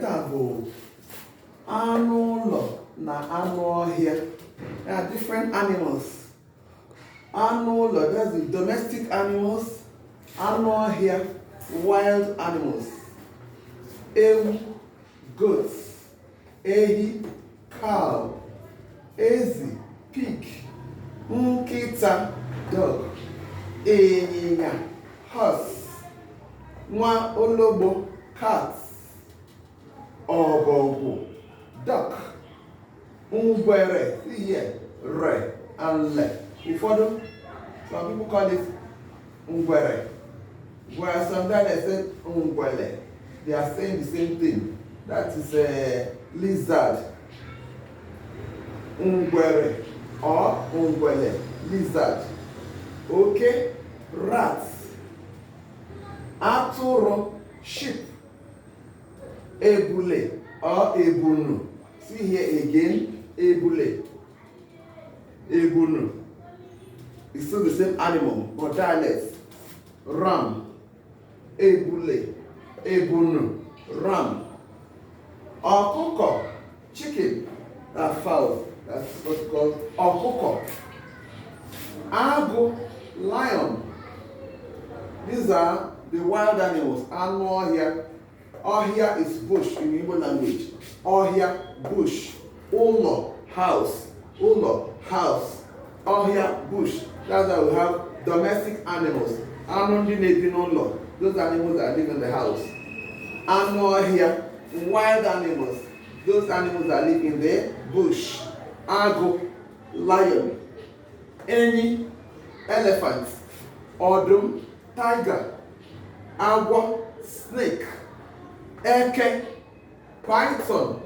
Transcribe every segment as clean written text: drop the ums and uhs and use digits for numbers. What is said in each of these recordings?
Bụ anụ ụlọ na anụ ọhịa. There are different animals. Anụ ụlọ, that's the domestic animals. Anụ ọhịa, wild animals. Ewu, goats. Ehi, cow. Ezi, pig. Nkịta, dog. Ịnyịnya, horse. Nwa ologbo, cat. Ọbọgwụ, duck. Ngwere, here, re, and le. ụfọdụ, some people call it ngwere. Where sometimes they say ngwele. They are saying the same thing. That is a lizard. Ngwere or ngwele, lizard. Okay, rats. Atụrụ, sheep. Ebule or ebunu. See here again, ebule. Ebunu. It's still the same animal, but dialects. Ram. Ebule. Ebunu. Ram. Ọkụkọ. Chicken. That's fowl. That's what's called ọkụkọ. Agụ. Lion. These are the wild animals. Anụ ọhịa. Ọhịa is bush in Igbo language. Ọhịa, bush. Ụlọ, house. Ụlọ, house. Ọhịa, bush. That's why we have domestic animals. Anụ ndị na-ebi n'ụlọ. Those animals that live in the house. Anụ ọhịa, wild animals. Those animals that live in the bush. Agụ, lion. Enyi, elephant. Ọdụm, tiger. Agwọ, snake. Eke, python,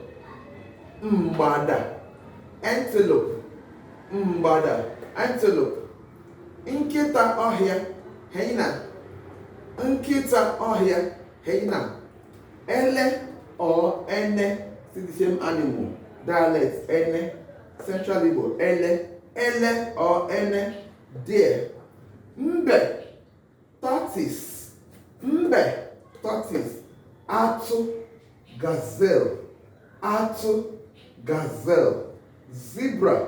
mgbada, antelope, mgbada, antelope, nkịta ọhịa, hyena, nkịta ọhịa, hyena, ele or ene, see the same animal, dialect, ene, Central Igbo, ele or ene, deer, mbe, tortoise, atụ, gazelle, atụ, gazelle, zebra,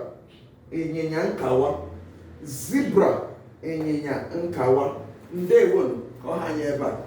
ịnyịnya nkawa, zebra, ịnyịnya nkawa. Ndewo ka ọ ha nye ebe a.